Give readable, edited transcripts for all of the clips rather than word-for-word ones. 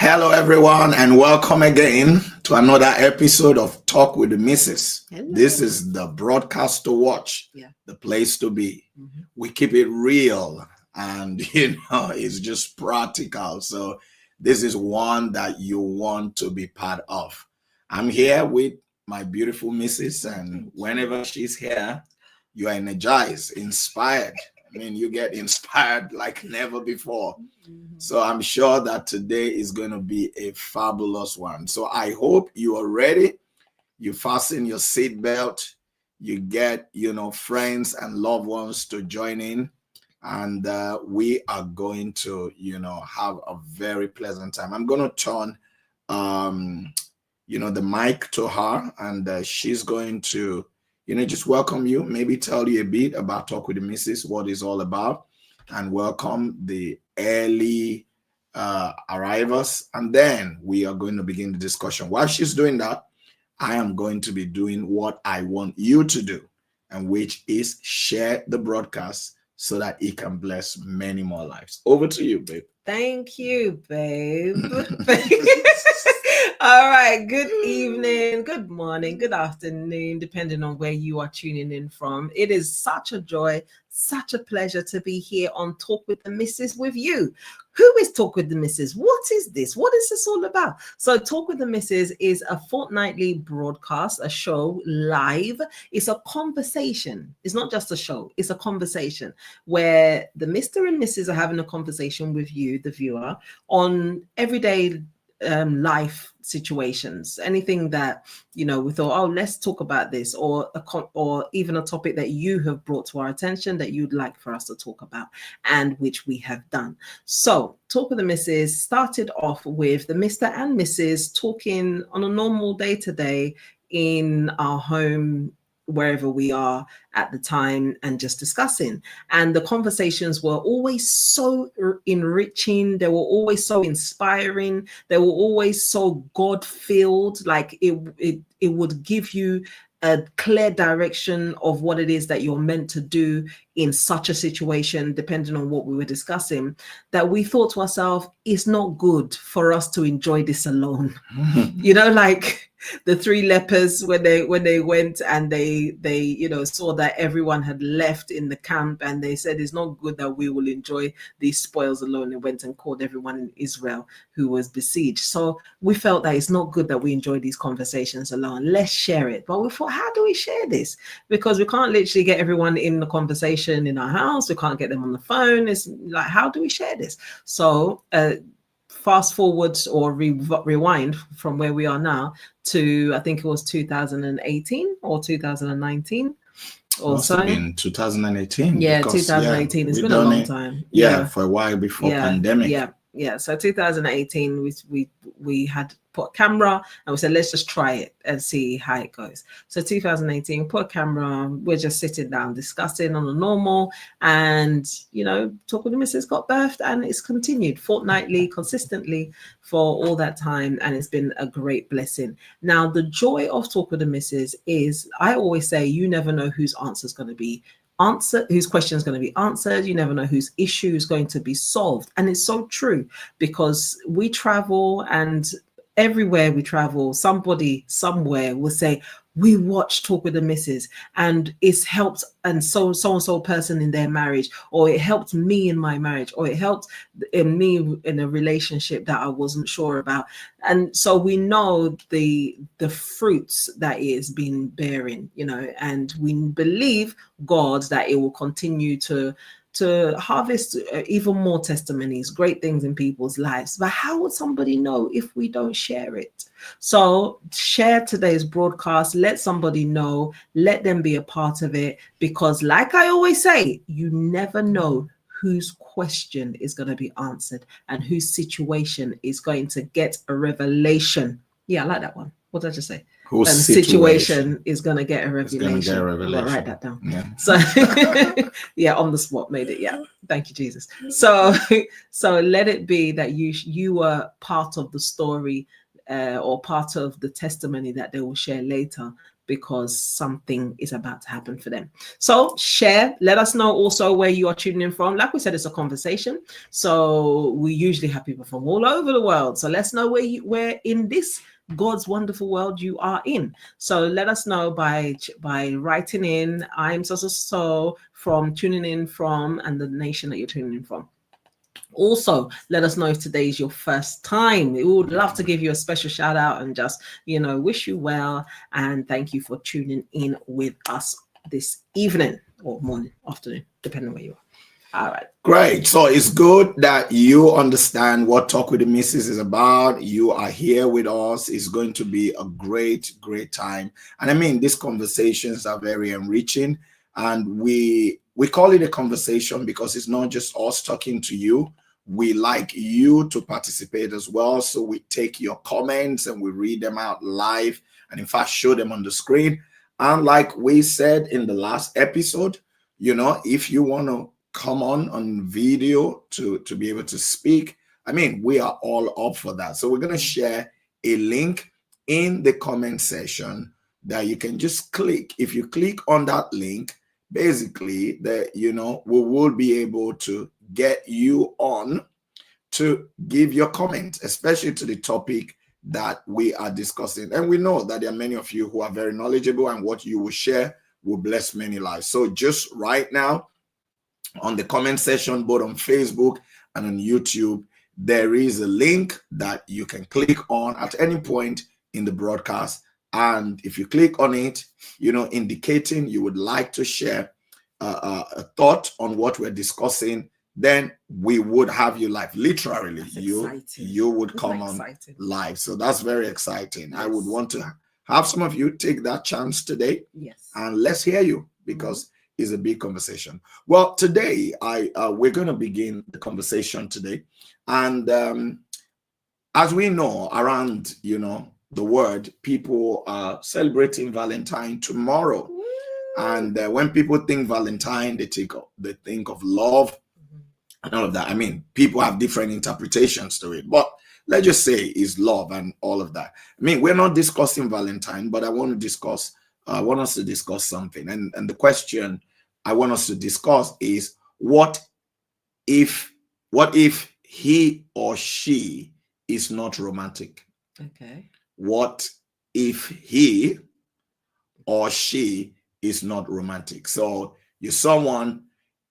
Hello, everyone, and welcome again to another episode of Talk with the Missus. Hello. This is the broadcast to watch, the place to be. We keep it real, and it's just practical. So this is one that you want to be part of. I'm here with my beautiful missus, and whenever she's here, you are energized, inspired. I mean, you get inspired like never before. So I'm sure that today is going to be a fabulous one. So I hope you are ready. You fasten your seatbelt. You get, friends and loved ones to join in. And we are going to, have a very pleasant time. I'm going to turn, the mic to her, and she's going to just welcome you, maybe tell you a bit about Talk with the Missus, what it's all about, and welcome the early arrivals. And then we are going to begin the discussion. While she's doing that, I am going to be doing what I want you to do, and which is share the broadcast so that it can bless many more lives. Over to you, babe. Thank you, babe. All right. Good evening, good morning, good afternoon, depending on where you are tuning in from. It is such a joy, such a pleasure to be here on Talk with the Missus with you. Who is Talk with the Missus? What is this? What is this all about? So Talk with the Missus is a fortnightly broadcast, a show live. It's a conversation. It's not just a show. It's a conversation where the Mr. and Mrs. are having a conversation with you, the viewer, on everyday life situations, anything that we thought, oh, let's talk about this, or even a topic that you have brought to our attention that you'd like for us to talk about, and which we have done. So Talk with the Missus started off with the Mr. and Mrs. talking on a normal day-to-day in our home, wherever we are at the time, and just discussing. And the conversations were always so enriching. They were always so inspiring. They were always so God-filled. Like it would give you a clear direction of what it is that you're meant to do in such a situation, depending on what we were discussing, that we thought to ourselves, it's not good for us to enjoy this alone. Like the three lepers, when they went and they saw that everyone had left in the camp, and they said, it's not good that we will enjoy these spoils alone. They went and called everyone in Israel who was besieged. So we felt that it's not good that we enjoy these conversations alone. Let's share it. But we thought, how do we share this? Because we can't literally get everyone in the conversation in our house. We can't get them on the phone. It's like, how do we share this? So fast forward or rewind from where we are now to, I think it was 2018 or 2019 or Must so. have been 2018. Yeah, because, 2018. It's been a long time. For a while before pandemic. Yeah. So 2018, we had put a camera and we said, let's just try it and see how it goes. So 2018, put a camera, we're just sitting down discussing on a normal, and Talk with the Missus got birthed, and it's continued fortnightly, consistently for all that time, and it's been a great blessing. Now, the joy of Talk with the Missus is, I always say, you never know whose answer is going to be answered, whose question is going to be answered. You never know whose issue is going to be solved. And it's so true, because we travel, and everywhere we travel, somebody somewhere will say, we watch Talk with the Missus, and it's helped and so person in their marriage, or it helped me in my marriage, or it helped me in a relationship that I wasn't sure about. And so we know the fruits that it has been bearing, and we believe God that it will continue to harvest even more testimonies, great things in people's lives. But how would somebody know if we don't share it? So share today's broadcast, let somebody know, let them be a part of it, because like I always say, you never know whose question is going to be answered and whose situation is going to get a revelation. Yeah, I like that one. What did I just say? Whose situation is going to get a revelation. I'll write that down. Yeah. So yeah, on the spot, made it. Yeah, thank you, Jesus. So let it be that you were part of the story, or part of the testimony that they will share later, because something is about to happen for them. So share, let us know also where you are tuning in from. Like we said, it's a conversation. So we usually have people from all over the world. So let's know where in this God's wonderful world you are in. So let us know by writing in, I'm so from tuning in from, and the nation that you're tuning in from. Also, let us know if today is your first time. We would love to give you a special shout out and just, wish you well. And thank you for tuning in with us this evening or morning, afternoon, depending on where you are. All right. Great. So it's good that you understand what Talk with the Missus is about. You are here with us. It's going to be a great, great time. And I mean, these conversations are very enriching. And we call it a conversation because it's not just us talking to you. We like you to participate as well. So we take your comments and we read them out live and in fact show them on the screen. And like we said in the last episode, if you want to come on video to be able to speak, I mean, we are all up for that. So we're going to share a link in the comment section that you can just click. If you click on that link, basically we will be able to get you on to give your comment, especially to the topic that we are discussing. And we know that there are many of you who are very knowledgeable, and what you will share will bless many lives. So just right now on the comment section, both on Facebook and on YouTube, there is a link that you can click on at any point in the broadcast. And if you click on it, indicating you would like to share a thought on what we're discussing, then we would have you live. Literally, you would come on live. So that's very exciting. Yes. I would want to have some of you take that chance today. Yes. And let's hear you, because it's a big conversation. Well, today we're going to begin the conversation today. And as we know, around the world, people are celebrating Valentine tomorrow. Woo! And when people think Valentine, they think of love and all of that. I mean, people have different interpretations to it, but let's just say it's love and all of that. I mean, we're not discussing Valentine, but I want us to discuss something. And the question I want us to discuss is, what if he or she is not romantic? Okay. What if he or she is not romantic? So you're someone,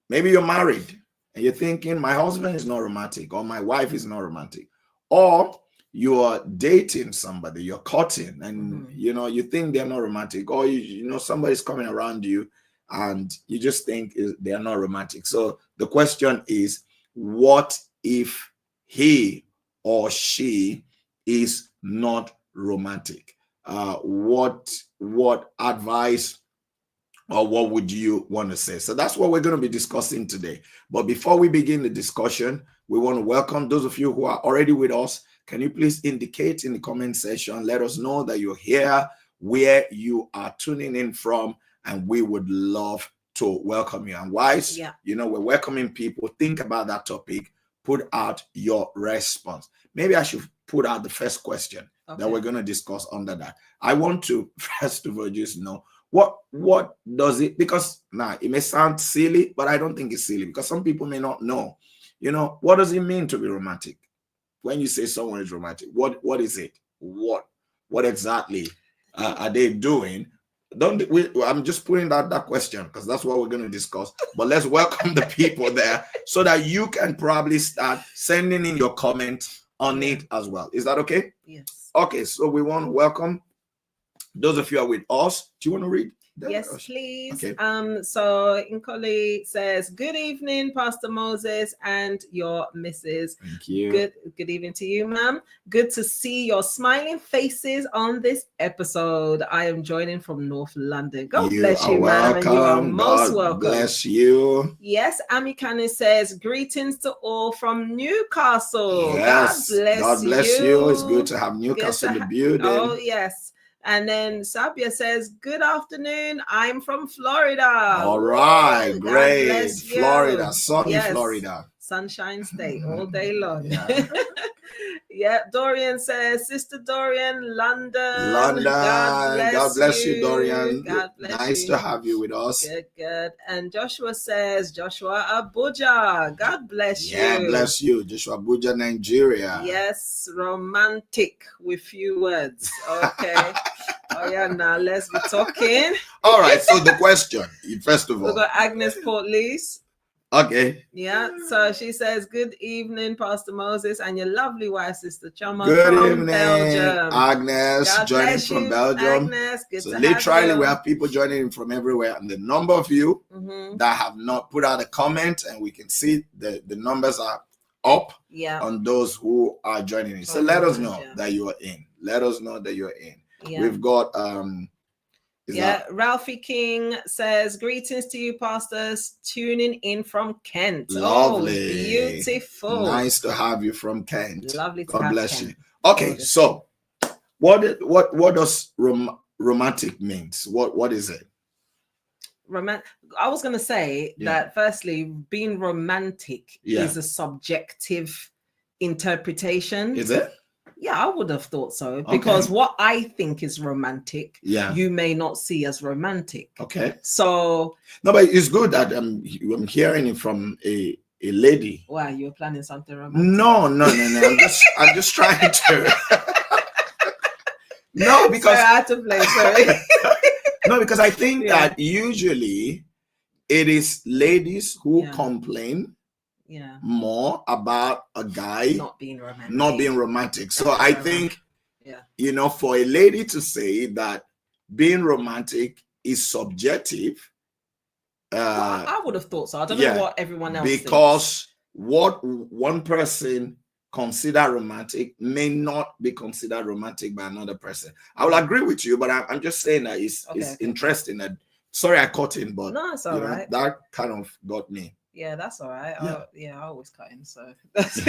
maybe you're married, and you're thinking, my husband is not romantic, or my wife is not romantic. Or you're dating somebody, you're courting, and you think they're not romantic, or somebody's coming around you and you just think they're not romantic. So the question is, what if he or she is not romantic? What advice or what would you want to say? So that's what we're going to be discussing today. But before we begin the discussion, we want to welcome those of you who are already with us. Can you please indicate in the comment section, let us know that you're here, where you are tuning in from, and we would love to welcome you. And wise, we're welcoming people. Think about that topic, put out your response. Maybe I should put out the first question that we're going to discuss under that. I want to first of all just know, what does it, because now it may sound silly, but I don't think it's silly, because some people may not know, what does it mean to be romantic? When you say someone is romantic, what is it? What exactly are they doing? I'm just putting that question because that's what we're going to discuss. But let's welcome the people there so that you can probably start sending in your comments on it as well. Is that okay? Yes. Okay, so we want to welcome those of you who are with us. Do you want to read? Yes, please. Okay. So Nkoli says, good evening, Pastor Moses and your missus. Thank you. Good evening to you, ma'am. Good to see your smiling faces on this episode. I am joining from North London. God bless you, ma'am. And you are most welcome. Bless you. Yes, Amikane says, greetings to all from Newcastle. Yes. God bless you. It's good to have Newcastle in the building. Oh, yes. And then Sabia says, good afternoon. I'm from Florida. All right. Great. Florida. Sunny Florida. Sunshine State all day long. Yeah. Yeah, Dorian says, Sister Dorian, London. London. God bless you, Dorian. God bless nice you. to have you with us. Good. And Joshua says, Joshua Abuja. God bless you. Yeah, bless you. Joshua Abuja, Nigeria. Yes, romantic with few words. Okay. Oh yeah, now let's be talking. All right. So the question, first of all, we've got Agnes Portlease. Okay. Yeah. So she says, "Good evening, Pastor Moses, and your lovely wife, Sister Chioma, Good from evening, Belgium. Agnes, God joining bless from you, Belgium. Agnes, good So to literally, have you. we have people joining in from everywhere, and the number of you Mm-hmm. that have not put out a comment, and we can see the numbers are up. Yeah. On those who are joining in. So let us know that you are in. Let us know that you're in. Yeah. We've got Ralphie King says, greetings to you, pastors, tuning in from Kent. Lovely. Oh, beautiful. Nice to have you from Kent. Lovely to God have bless Kent. you. Okay, so what does romantic means? What is it? I was going to say that firstly, being romantic is a subjective interpretation. Is it? Yeah, I would have thought so, because what I think is romantic, you may not see as romantic. Okay. So no, but it's good that I'm hearing it from a lady. Wow, you were planning something romantic? No. I'm just trying to. No, because sorry, I had to play. Sorry. No, because I think that usually it is ladies who complain more about a guy not being romantic. So I think, for a lady to say that being romantic is subjective. Well, I would have thought so. I don't know what everyone else because what one person consider romantic may not be considered romantic by another person. I will agree with you, but I'm just saying that it's interesting. That sorry I cut in, but no, it's all right. That kind of got me. Yeah, that's all right. I always cut in, so that's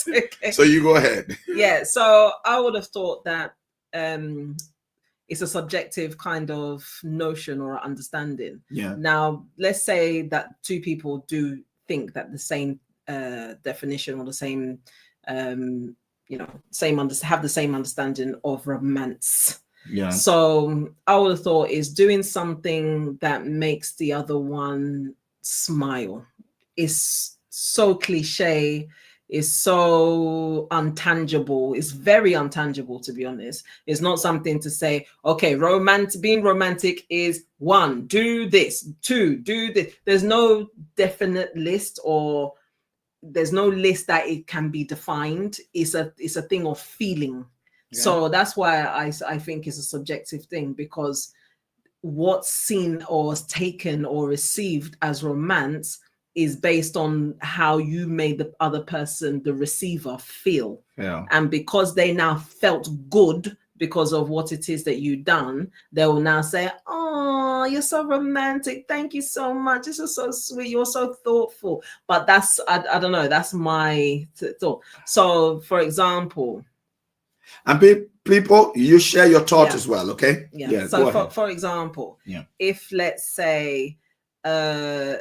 okay. So you go ahead. Yeah, so I would have thought that it's a subjective kind of notion or understanding. Yeah. Now, let's say that two people do think that the same definition or the same, have the same understanding of romance. Yeah. So I would have thought is doing something that makes the other one smile. Is so cliche, is so untangible. It's very untangible, to be honest. It's not something to say, okay, being romantic is 1, do this, 2, do this. There's no definite list, or there's no list that it can be defined. It's a thing of feeling. Yeah. So that's why I think it's a subjective thing, because what's seen or taken or received as romance is based on how you made the other person, the receiver, feel. Yeah. And because they now felt good because of what it is that you've done, they will now say, oh, you're so romantic. Thank you so much. This is so sweet. You're so thoughtful. But that's, I don't know, that's my thought. So, for example. And people, you share your thoughts as well, okay? Yeah. So, for example, if let's say a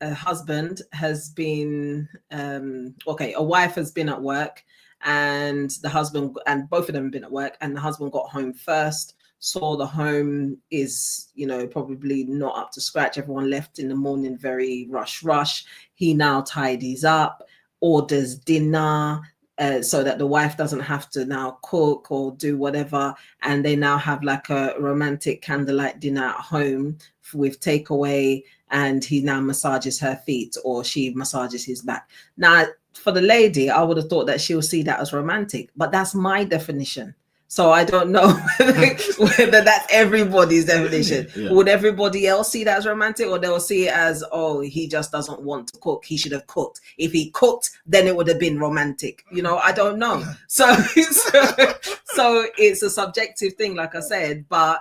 husband has been, a wife has been at work, and the husband, and both of them have been at work, and the husband got home first, saw the home is, probably not up to scratch. Everyone left in the morning, very rush. He now tidies up, orders dinner, so that the wife doesn't have to now cook or do whatever. And they now have like a romantic candlelight dinner at home with takeaway, and he now massages her feet, or she massages his back. Now, for the lady, I would have thought that she'll see that as romantic, but that's my definition. So I don't know whether that's everybody's definition. Yeah. Would everybody else see that as romantic, or they'll see it as, oh, he just doesn't want to cook. He should have cooked. If he cooked, then it would have been romantic. I don't know. So it's a subjective thing, like I said, but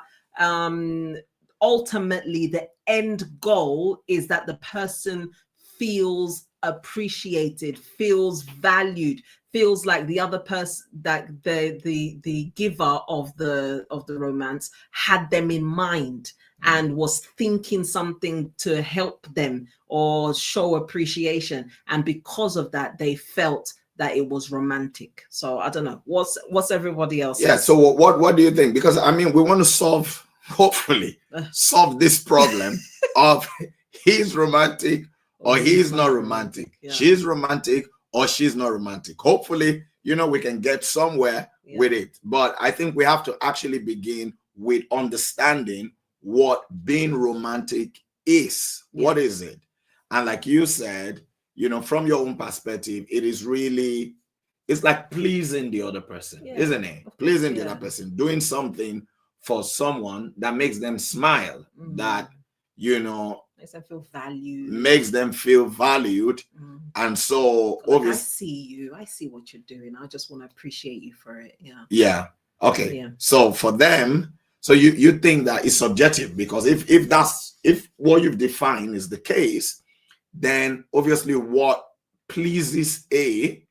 ultimately the end goal is that the person feels appreciated, feels valued, feels like the other person, that the giver of the romance had them in mind, and was thinking something to help them or show appreciation, and because of that they felt that it was romantic. So I don't know what's everybody else. Yeah. So what do you think? Because I mean, we want to hopefully solve this problem of he's romantic or he's not romantic. Yeah. She's romantic or she's not romantic. Hopefully, we can get somewhere with it. But I think we have to actually begin with understanding what being romantic is. Yeah. What is it? And like you said, from your own perspective, it's like pleasing the other person, isn't it? Pleasing the other person, doing something for someone that makes them smile, that, makes them feel valued. And so, obviously, I see what you're doing. I just want to appreciate you for it. Yeah. Yeah. Okay. Yeah. So for them, so you think that it's subjective, because if what you've defined is the case, then obviously what pleases A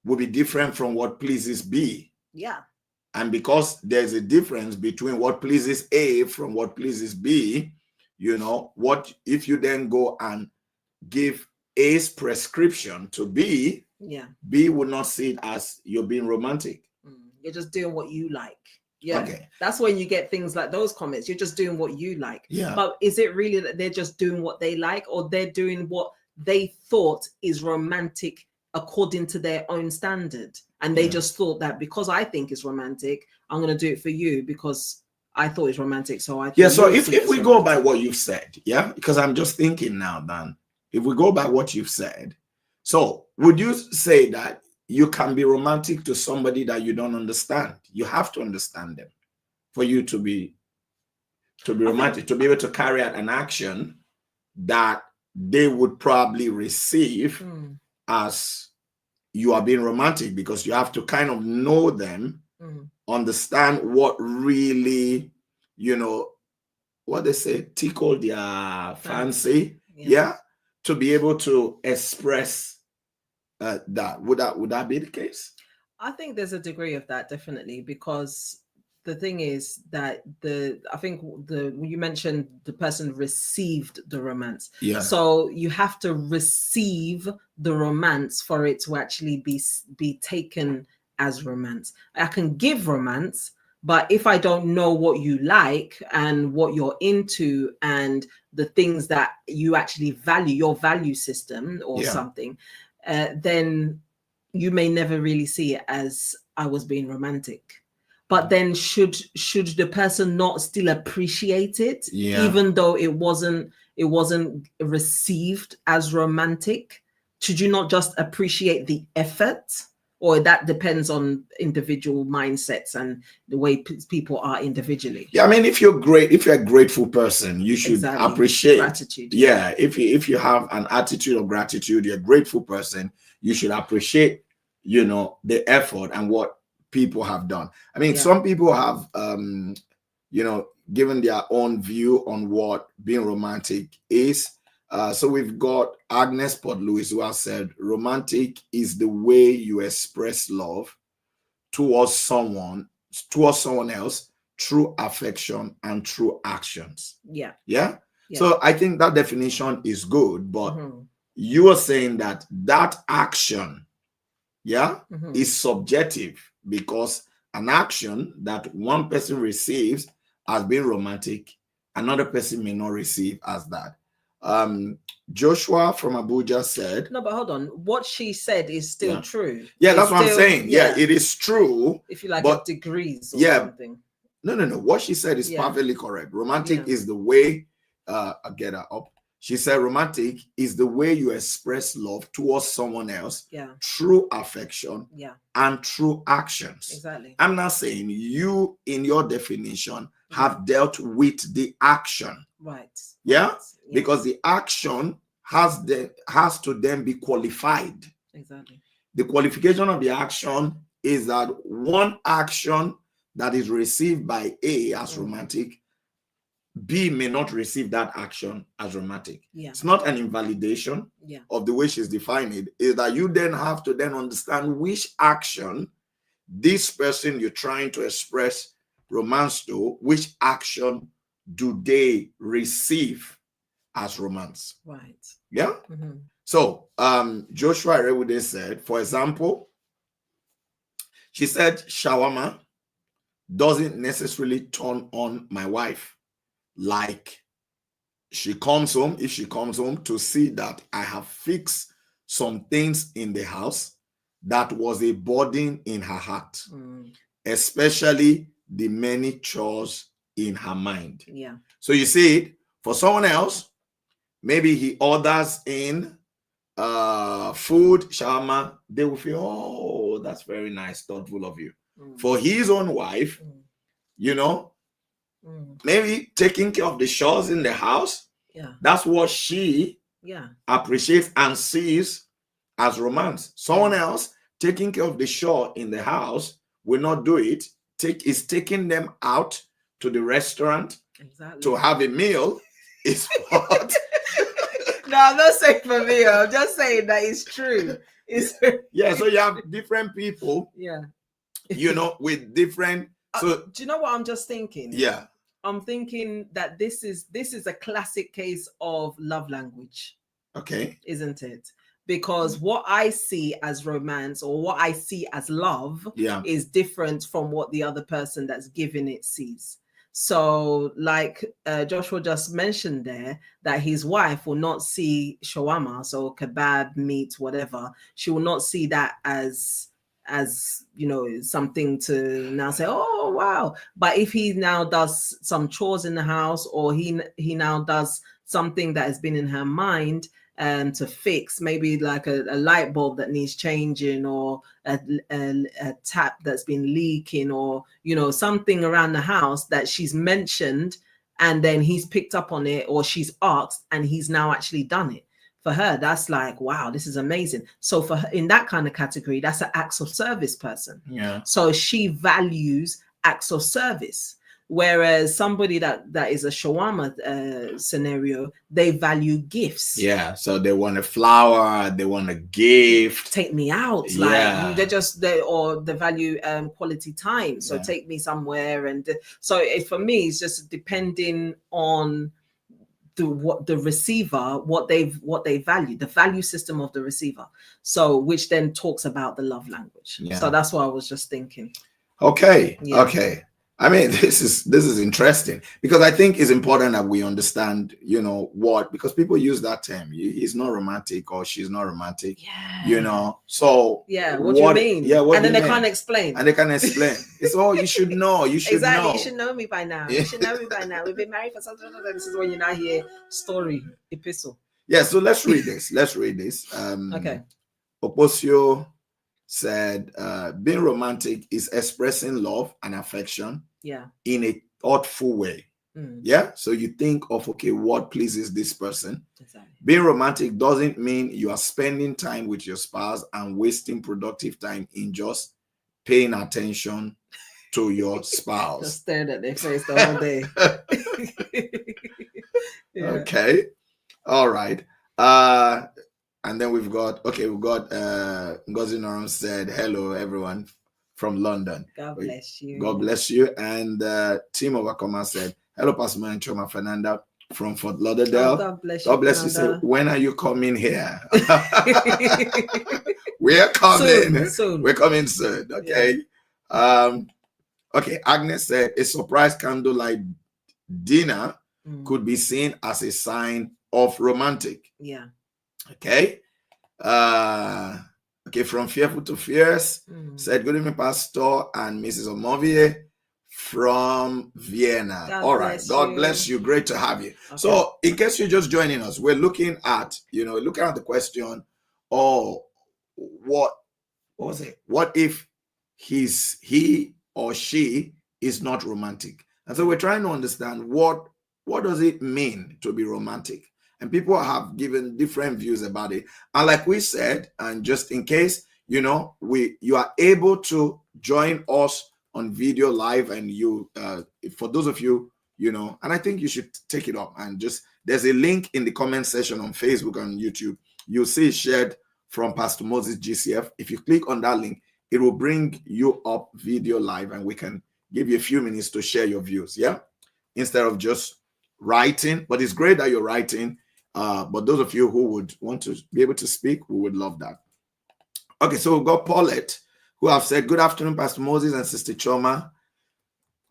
will be different from what pleases B. Yeah. And because there's a difference between what pleases A from what pleases B, what if you then go and give A's prescription to B, B would not see it as you're being romantic. You're just doing what you like. Yeah. Okay. That's when you get things like those comments. You're just doing what you like. Yeah. But is it really that they're just doing what they like, or they're doing what they thought is romantic according to their own standard? And they just thought that because I think it's romantic, I'm going to do it for you because I thought it's romantic. So I so if we go by what you've said, because I'm just thinking now, Dan, if we go by what you've said, so would you say that you can be romantic to somebody that you don't understand? You have to understand them for you to be romantic, to be able to carry out an action that they would probably receive as you are being romantic, because you have to kind of know them, understand what really, what they say, tickle their fancy, to be able to express that. Would that be the case? I think there's a degree of that, definitely, because the thing is that you mentioned the person received the romance. Yeah. So you have to receive the romance for it to actually be taken as romance. I can give romance, but if I don't know what you like and what you're into and the things that you actually value, your value system or something, then you may never really see it as I was being romantic. But then should the person not still appreciate it, even though it wasn't received as romantic? Should you not just appreciate the effort? Or that depends on individual mindsets and the way people are individually. Yeah, I mean, if you're a grateful person, you should appreciate gratitude. Yeah, if you have an attitude of gratitude, you're a grateful person, you should appreciate, the effort and what people have done. I mean, some people have, given their own view on what being romantic is. So we've got Agnes Port Lewis, who has said, romantic is the way you express love towards someone else through affection and through actions. Yeah. So I think that definition is good, but you are saying that action, is subjective, because an action that one person receives as being romantic, another person may not receive as that. Joshua from Abuja said, no, but hold on, what she said is still true. That's what I'm saying. It is true, if you like, but degrees or something. No, what she said is perfectly correct. Romantic is the way I'll get her up. She said romantic is the way you express love towards someone else through affection and through actions. Exactly. I'm not saying you, in your definition, have dealt with the action. Right. Yeah? Because the action has to then be qualified. Exactly. The qualification of the action is that one action that is received by A as romantic, B may not receive that action as romantic. It's not an invalidation of the way she's defined it. Is that you then have to then understand which action this person you're trying to express romance to, which action do they receive as romance? Right. Yeah. So Joshua Rewude said, for example, she said shawarma doesn't necessarily turn on my wife. Like if she comes home to see that I have fixed some things in the house that was a burden in her heart, especially the many chores in her mind. Yeah. So you see, for someone else, maybe he orders in food, shawarma, they will feel, oh, that's very nice, thoughtful of you. For his own wife, you know, maybe taking care of the chores in the house, that's what she appreciates and sees as romance. Someone else taking care of the chore in the house will not do it. Is taking them out to the restaurant to have a meal is what? No, I'm not saying for me. I'm just saying that it's true. Yeah, so you have different people. Yeah. You know, with different. So do you know what I'm just thinking? Yeah. I'm thinking that this is a classic case of love language. Okay. Isn't it? Because what I see as romance or what I see as love is different from what the other person that's giving it sees. So like Joshua just mentioned there, that his wife will not see shawarma, so kebab, meat, whatever. She will not see that as you know, something to now say, oh wow. But if he now does some chores in the house, or he now does something that has been in her mind to fix, maybe like a light bulb that needs changing, or a tap that's been leaking, or you know, something around the house that she's mentioned, and then he's picked up on it, or she's asked and he's now actually done it. For her, that's like, wow, this is amazing. So for her, in that kind of category, that's an acts of service person. Yeah. So she values acts of service. Whereas somebody that is a shawarma scenario, they value gifts. Yeah, so they want a flower, they want a gift. Take me out. Yeah. Like they value quality time. So take me somewhere. And so for me, it's just depending on the receiver, what they value, the value system of the receiver. So which then talks about the love language. Yeah. So that's what I was just thinking. Okay. Yeah. Okay. I mean, this is interesting, because I think it's important that we understand, you know, because people use that term, he's not romantic or she's not romantic, you know. So what do you mean? Yeah, and then they can't explain. And they can't explain. It's all you should know. You should exactly. know. You should know me by now. You should know me by now. We've been married for something. This is when you now hear story epistle. Yeah. So let's read this. Okay. Oposio said, being romantic is expressing love and affection in a thoughtful way. Yeah. So you think of, okay, what pleases this person? Exactly. Being romantic doesn't mean you are spending time with your spouse and wasting productive time in just paying attention to your spouse. Just staring at their face the whole day. Okay. All right. And then we've got Ngozi Noram said, hello, everyone from London. God bless you. God bless you. And Team Overcomer said, hello, Pastor Moses Chioma Omoviye from Fort Lauderdale. Oh, God bless you. God bless you. Say, when are you coming here? We're coming. Soon. We're coming soon. Okay. Yeah. Okay. Agnes said, a surprise candlelight dinner could be seen as a sign of romantic. Yeah. Okay. Okay, from Fearful to Fierce said, good evening, Pastor and Mrs. Omoviye from Vienna. All right. God bless you. Great to have you. Okay. So in case you're just joining us, we're looking at the question, what was it? What if he or she is not romantic? And so we're trying to understand what does it mean to be romantic? And people have given different views about it. And like we said, and just in case, you are able to join us on video live, and for those of you, and I think you should take it up and there's a link in the comment section on Facebook and YouTube. You'll see it shared from Pastor Moses GCF. If you click on that link, it will bring you up video live, and we can give you a few minutes to share your views. Yeah. Instead of just writing, but it's great that you're writing. But those of you who would want to be able to speak, we would love that. Okay, so we've got Paulette, who have said, good afternoon, Pastor Moses and Sister Chioma.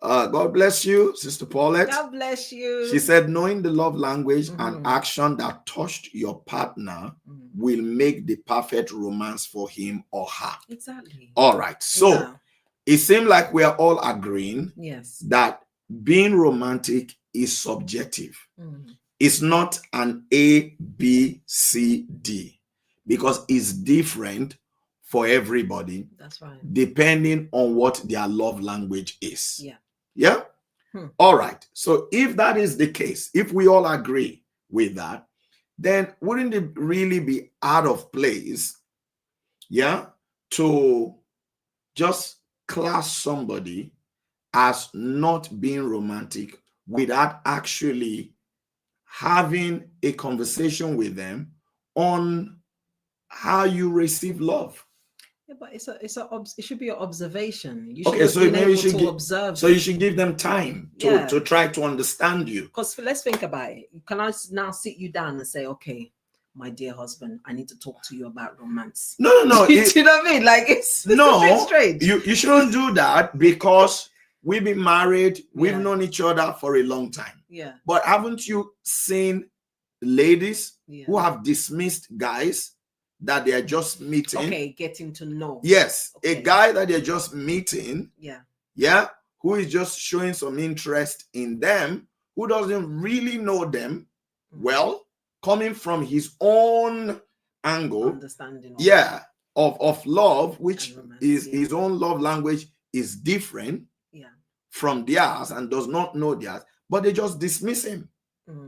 God bless you, Sister Paulette. God bless you. She said, knowing the love language and action that touched your partner will make the perfect romance for him or her. Exactly. All right. So it seems like we are all agreeing that being romantic is subjective. It's not an A, B, C, D, because it's different for everybody. That's right. Depending on what their love language is. Yeah. Yeah? All right. So if that is the case, if we all agree with that, then wouldn't it really be out of place, to just class somebody as not being romantic without actually having a conversation with them on how you receive love? Yeah, but it should be an observation. You should so maybe observe. So you should give them time to try to understand you. Because let's think about it. Can I now sit you down and say, okay, my dear husband, I need to talk to you about romance? No. Do you know what I mean? Like it's a bit strange. You shouldn't do that, because we've been married, we've known each other for a long time. Yeah. But haven't you seen ladies who have dismissed guys that they are just meeting? Okay, getting to know. Yes, a guy that they're just meeting. Yeah. Who is just showing some interest in them, who doesn't really know them well, coming from his own angle, understanding. Of love, which is his own love language is different from theirs and does not know theirs, but they just dismiss him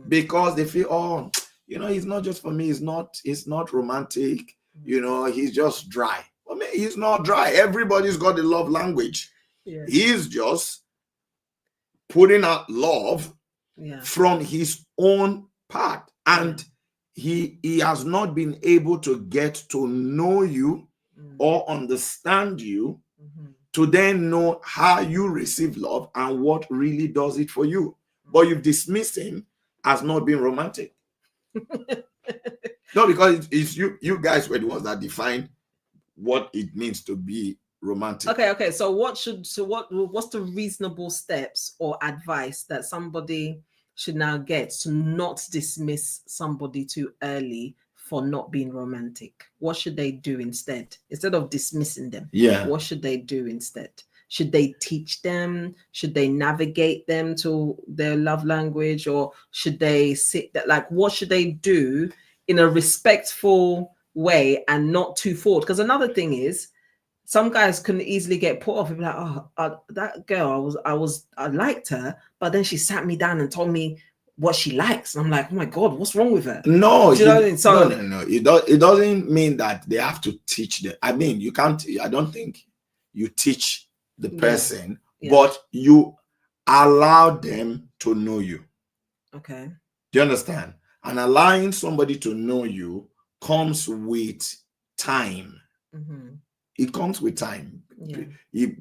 because they feel, he's not just for me, it's not romantic, he's just dry. I mean, he's not dry. Everybody's got the love language. He's just putting out love from his own part, and he has not been able to get to know you or understand you to then know how you receive love and what really does it for you. But you've dismissed him as not being romantic. No, because it's you guys were the ones that defined what it means to be romantic. Okay. So what's the reasonable steps or advice that somebody should now get to not dismiss somebody too early for not being romantic? What should they do instead of dismissing them? What should they do instead? Should they teach them? Should they navigate them to their love language, or should they sit that? Like, what should they do in a respectful way and not too forward? Because another thing is, some guys can easily get put off and be like, that girl, I liked her, but then she sat me down and told me what she likes. And I'm like, oh my God, what's wrong with her? No, you know what I mean? So, no. It doesn't mean that they have to teach them. I mean, you can't, I don't think you teach the person, but you allow them to know you. Okay. Do you understand? And allowing somebody to know you comes with time. It comes with time.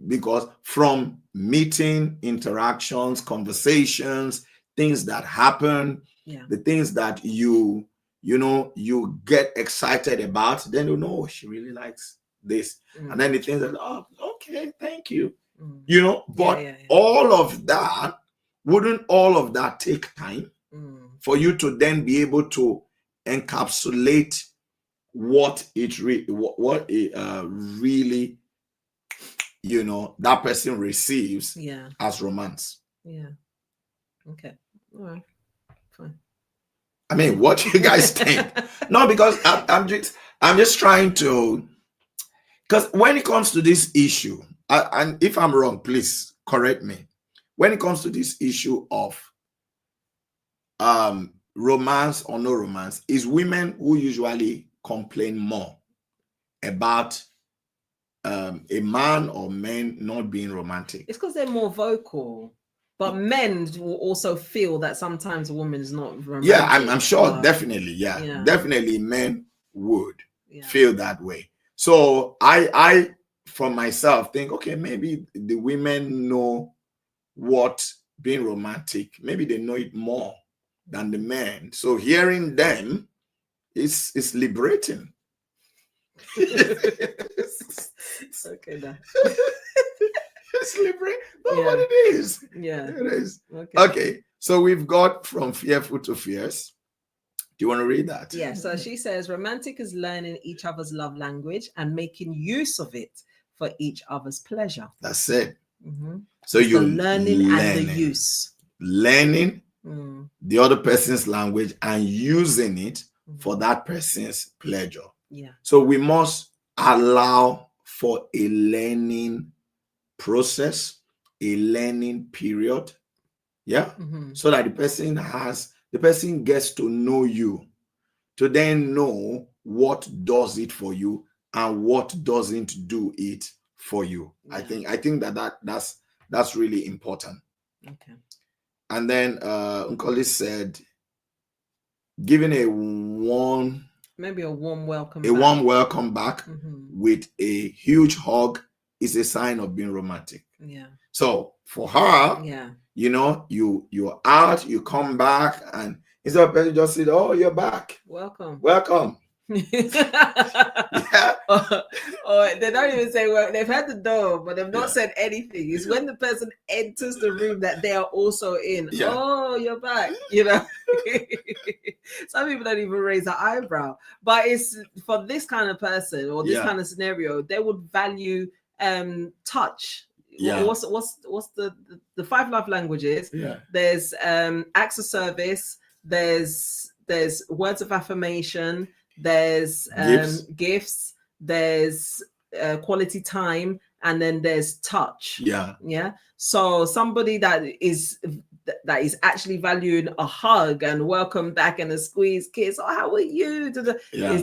Because from meeting, interactions, conversations, things that happen, the things that you get excited about, then you know she really likes this. And then the things that, okay, thank you. But all of that, wouldn't all of that take time for you to then be able to encapsulate what it really that person receives as romance? Okay. All right. Fine. I mean, what do you guys think? No, because I'm just trying to, because when it comes to this issue, and if I'm wrong, please correct me. When it comes to this issue of romance or no romance, is women who usually complain more about a man or men not being romantic. It's because they're more vocal. But men will also feel that sometimes a woman is not romantic. Yeah, I'm sure, definitely. Definitely men would feel that way. So I from myself think, okay, maybe the women know what being romantic, maybe they know it more than the men. So hearing them is liberating. Okay, now. It's liberating. That's Yeah. what it is. Yeah. It is. Okay. Okay. So we've got from fearful to fierce. Do you want to read that? Yeah. So she says, romantic is learning each other's love language and making use of it for each other's pleasure. That's it. Mm-hmm. So it's you're the learning and the use. Learning the other person's language and using it for that person's pleasure. Yeah. So we must allow for a learning process, a learning period. Yeah. So that the person gets to know you, to then know what does it for you and what doesn't do it for you. Yeah. I think that's really important. Okay. And then Nkoli said, giving a warm welcome back with a huge hug is a sign of being romantic. Yeah. So for her, you're out, you come back, and instead of person just said, "Oh, you're back. Welcome." Yeah. Or they don't even say, well, they've had the door, but they've not said anything. It's when the person enters the room that they are also in. Yeah. Oh, you're back. Some people don't even raise an eyebrow. But it's for this kind of person or this kind of scenario, they would value touch. Yeah. What's the 5 love languages? Yeah. There's acts of service, there's words of affirmation, there's gifts, there's quality time, and then there's touch. Yeah. So somebody that is actually valuing a hug and welcome back and a squeeze, kiss, oh, how are you?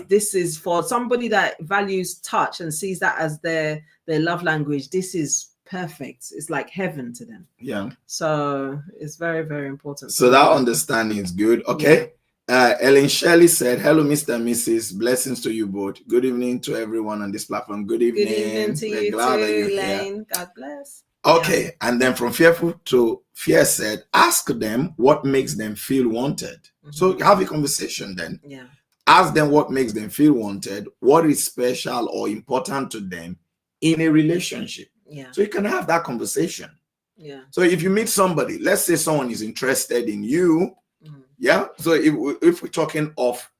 This is for somebody that values touch and sees that as their love language. This is perfect. It's like heaven to them. Yeah. So it's very, very important. So that understanding is good. Okay. Yeah. Ellen Shelley said, hello, Mr. and Mrs. Blessings to you both. Good evening to everyone on this platform. Good evening. Good evening to you too, Elaine. God bless. Okay. Yeah. And then from fearful to fear said, ask them what makes them feel wanted. So have a conversation then. Yeah. Ask them what makes them feel wanted, what is special or important to them in a relationship. Yeah. So you can have that conversation. Yeah. So if you meet somebody, let's say someone is interested in you. Yeah. So if we're talking of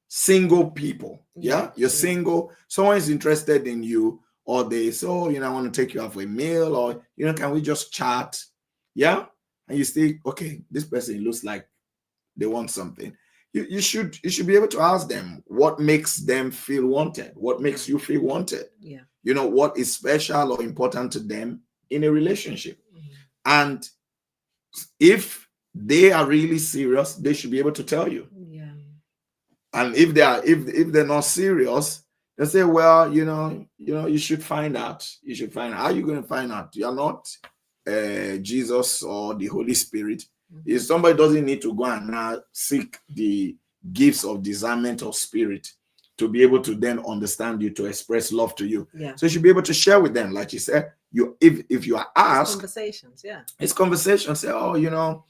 single people, you're single, someone is interested in you, or they say, oh, I want to take you out for a meal, or can we just chat? Yeah. And you think, okay, this person looks like they want something. You should be able to ask them what makes them feel wanted, what makes you feel wanted. Yeah. What is special or important to them in a relationship. And if they are really serious, they should be able to tell you. Yeah. And if they're not serious, they say, well, you should find out. You should find out. How are you going to find out? You are not Jesus or the Holy Spirit. If somebody doesn't need to go and now seek the gifts of discernment of spirit to be able to then understand you, to express love to you. Yeah. So you should be able to share with them, like you said. If you are asked, it's conversations. Say, oh,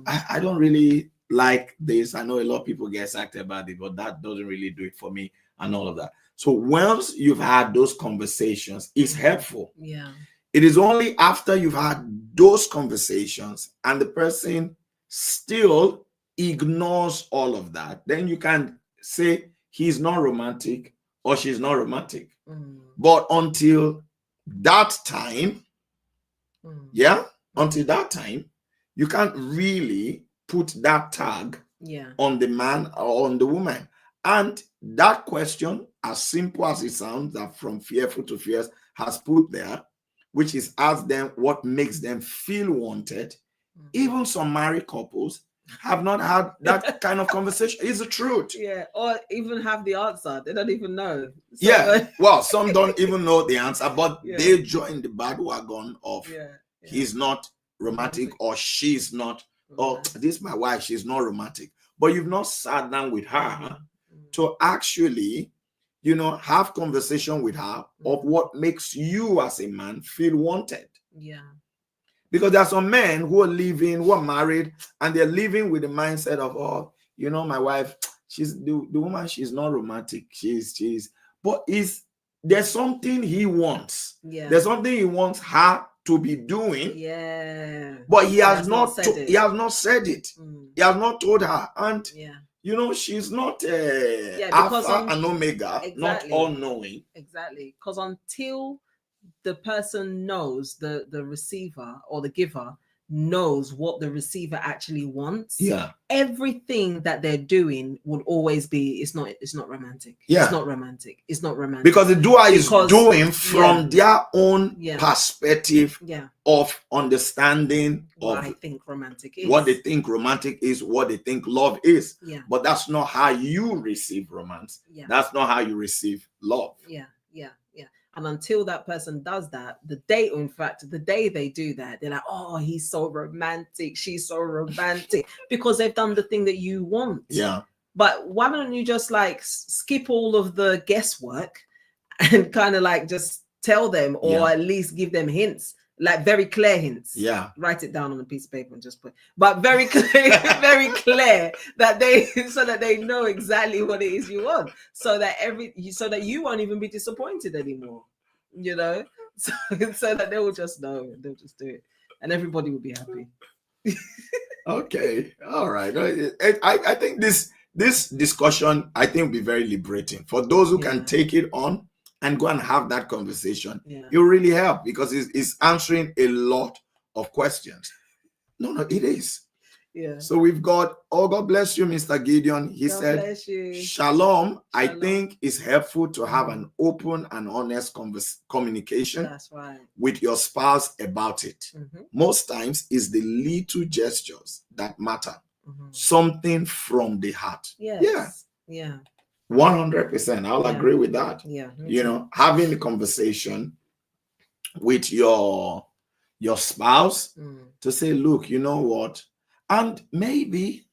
I don't really like this. I know a lot of people get excited about it, but that doesn't really do it for me, and all of that. So once you've had those conversations, it's helpful. Yeah. It is only after you've had those conversations and the person still ignores all of that, then you can say he's not romantic or she's not romantic. But until that time, until that time, you can't really put that tag on the man or on the woman. And that question, as simple as it sounds, that from fearful to fierce has put there, which is ask them what makes them feel wanted. Even some married couples have not had that kind of conversation. It's the truth. Yeah, or even have the answer. They don't even know. Well, some don't even know the answer, but they join the bandwagon of he's not romantic or she's not, or this is my wife, she's not romantic. But you've not sat down with her to actually, have conversation with her of what makes you as a man feel wanted. Yeah. Because there are some men who are married, and they're living with the mindset of, oh, you know, my wife, she's the woman, she's not romantic. But there's something he wants. Yeah. There's something he wants her to be doing. Yeah. But he has not said it. He has not told her. And you know, she's not Alpha and Omega, not all-knowing. Exactly. Because until the person knows, the receiver or the giver knows what the receiver actually wants, everything that they're doing would always be, it's not romantic. It's not romantic. Because the doer is doing from their own perspective of understanding what I think romantic is. What they think romantic is, what they think love is. But that's not how you receive romance. That's not how you receive love. And until that person does that, the day they do that, they're like, oh, he's so romantic, she's so romantic, because they've done the thing that you want. But why don't you just like skip all of the guesswork and kind of like just tell them, or at least give them hints, like very clear hints. Write it down on a piece of paper and just put, but very clear, very clear that so that they know exactly what it is you want, so that you won't even be disappointed anymore, you know, so that they will just know, they'll just do it, and everybody will be happy. Okay, all right. I think this discussion, I think, will be very liberating for those who can take it on and go and have that conversation. It will really help, because it's answering a lot of questions. No, it is. So we've got, oh, God bless you, Mr. Gideon. He said, Shalom. I think it's helpful to have an open and honest communication with your spouse about it. Most times it's the little gestures that matter. Something from the heart. 100%. I'll agree with that. You know, having a conversation with your spouse to say, look, you know what? And maybe,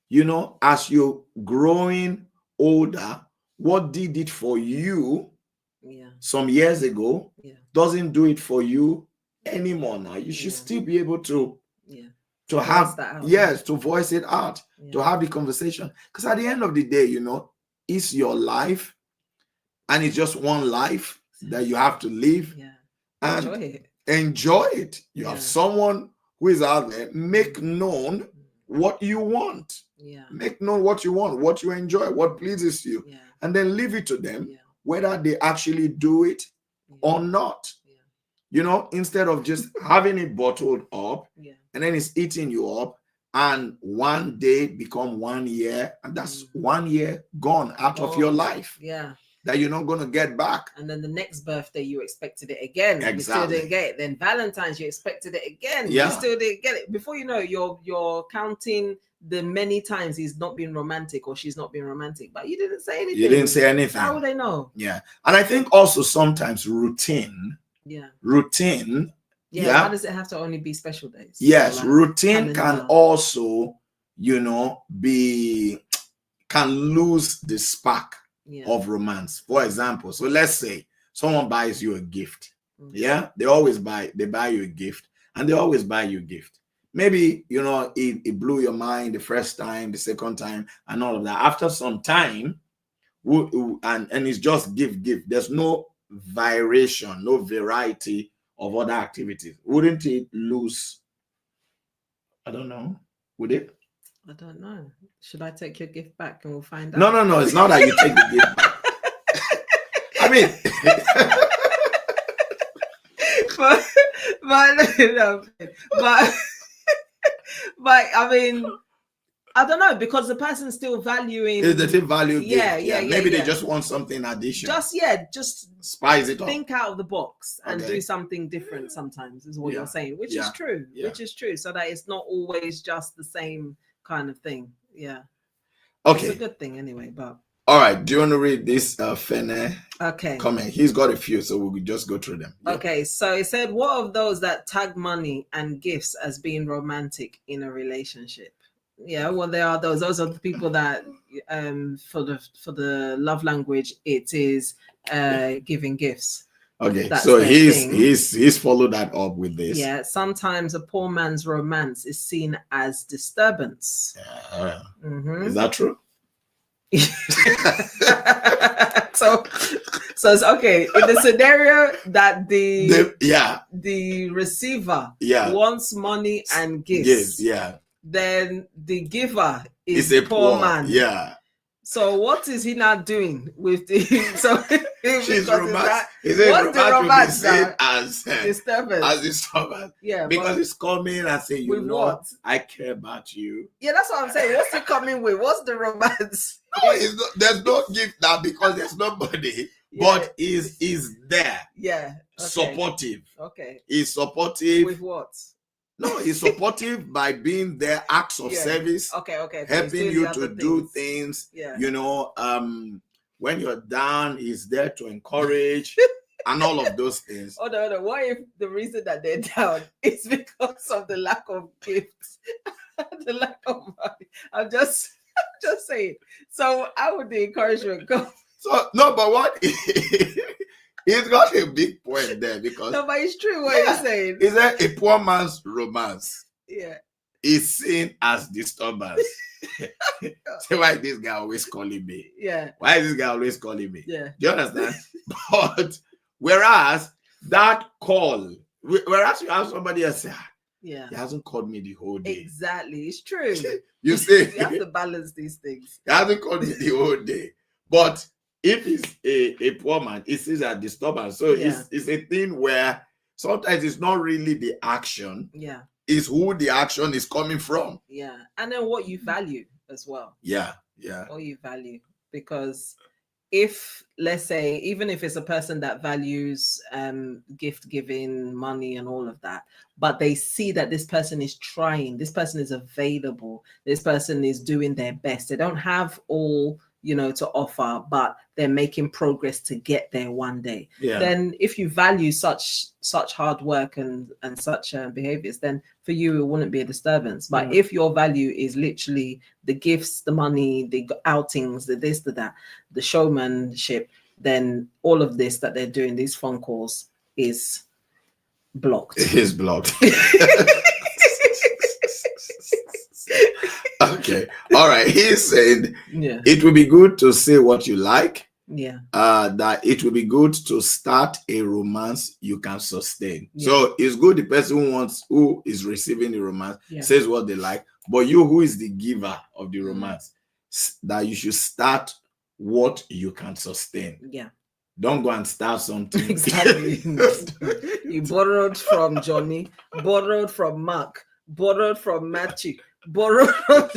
you know, as you're growing older, what did it for you some years ago doesn't do it for you anymore now. You should still be able to have, to voice it out, to have the conversation. Because at the end of the day, you know, it's your life, and it's just one life that you have to live and enjoy it. You have someone who is out there. Make known what you want. Make known what you want, what you enjoy, what pleases you, and then leave it to them, whether they actually do it or not. You know, instead of just having it bottled up and then it's eating you up, and one day become 1 year, and that's 1 year gone out of your life. That you're not going to get back. And then the next birthday, you expected it again. You still didn't get it. Then Valentine's, you expected it again. You still didn't get it. Before you know, you're counting the many times he's not been romantic or she's not been romantic, but you didn't say anything. You didn't say anything. How would they know? And I think also sometimes routine. How does it have to only be special days? Yes, routine can also, you know, can lose the spark of romance. For example, so let's say someone buys you a gift. They buy you a gift, and they always buy you a gift. Maybe, you know, it blew your mind the first time, the second time, and all of that. After some time, and it's just give. There's no variation, no variety of other activities. Wouldn't it lose? I don't know. Would it? I don't know. Should I take your gift back and we'll find out? No. It's not that you take the gift back. I mean, but I mean, I don't know, because the person's still valuing. Is the thing value? Maybe they just want something additional. Just spice it up. Think out of the box and do something different. Sometimes is what you're saying, which is true. Which is true, so that it's not always just the same kind of thing. Okay, it's a good thing anyway. But all right, do you want to read this Fene comment? He's got a few, so we'll just go through them. Okay, so it said, what of those that tag money and gifts as being romantic in a relationship? Well, there are those are the people that for the love language, it is giving gifts. Okay, That's so their thing. he's followed that up with this. Yeah, sometimes a poor man's romance is seen as disturbance. Is that true? so it's okay in the scenario that the receiver wants money and gives. Then the giver is a poor man. Yeah. So what is he not doing with the? So she's romance. What's the romance as disturbance? As disturbance. Yeah, because it's coming and saying, you know, what? I care about you. Yeah, that's what I'm saying. What's it coming with? What's the romance? No, it's not, there's no gift now because there's nobody. But is there? Yeah. Okay. Supportive. Okay. Is supportive with what? No, he's supportive by being there, acts of service. Okay. Helping you to do things. You know, when you're down, he's there to encourage and all of those things. Hold on. What if the reason that they're down is because of the lack of gifts? The lack of money. I'm just saying. So how would the encouragement go? So no, but what he's got a big point there because no, but it's true what you're saying. Is that a poor man's romance? Yeah. Is seen as disturbance. So why is this guy always calling me? Yeah. Why is this guy always calling me? Yeah. Do you understand? But whereas that call, whereas you have somebody else say, yeah, he hasn't called me the whole day. Exactly, it's true. You see, you have to balance these things. He hasn't called me the whole day. But if he's a poor man, it is a disturbance. So it's a thing where sometimes it's not really the action. Yeah. It's who the action is coming from. Yeah. And then what you value as well. Yeah. What you value. Because if, let's say, even if it's a person that values gift giving, money and all of that, but they see that this person is trying, this person is available, this person is doing their best. They don't have all, to offer, but they're making progress to get there one day. Yeah. Then if you value such hard work and such behaviors, then for you, it wouldn't be a disturbance. But if your value is literally the gifts, the money, the outings, the this, the that, the showmanship, then all of this that they're doing, these phone calls, is blocked. It is blocked. Okay. All right. He said, it will be good to say what you like. Yeah. That it will be good to start a romance you can sustain. Yeah. So it's good the person who is receiving the romance says what they like, but you who is the giver of the romance, that you should start what you can sustain. Yeah. Don't go and start something. Exactly. You borrowed from Johnny, borrowed from Mark, borrowed from Matthew, borrowed from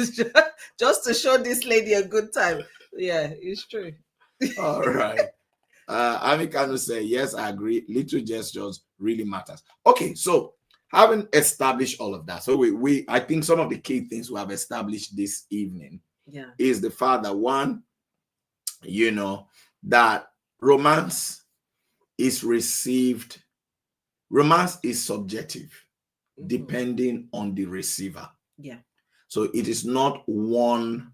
just to show this lady a good time. Yeah, it's true. All right. Amikano say, yes, I agree. Little gestures really matters. Okay, so having established all of that, so I think some of the key things we have established this evening is the fact that one, that romance is subjective depending on the receiver. Yeah. So it is not one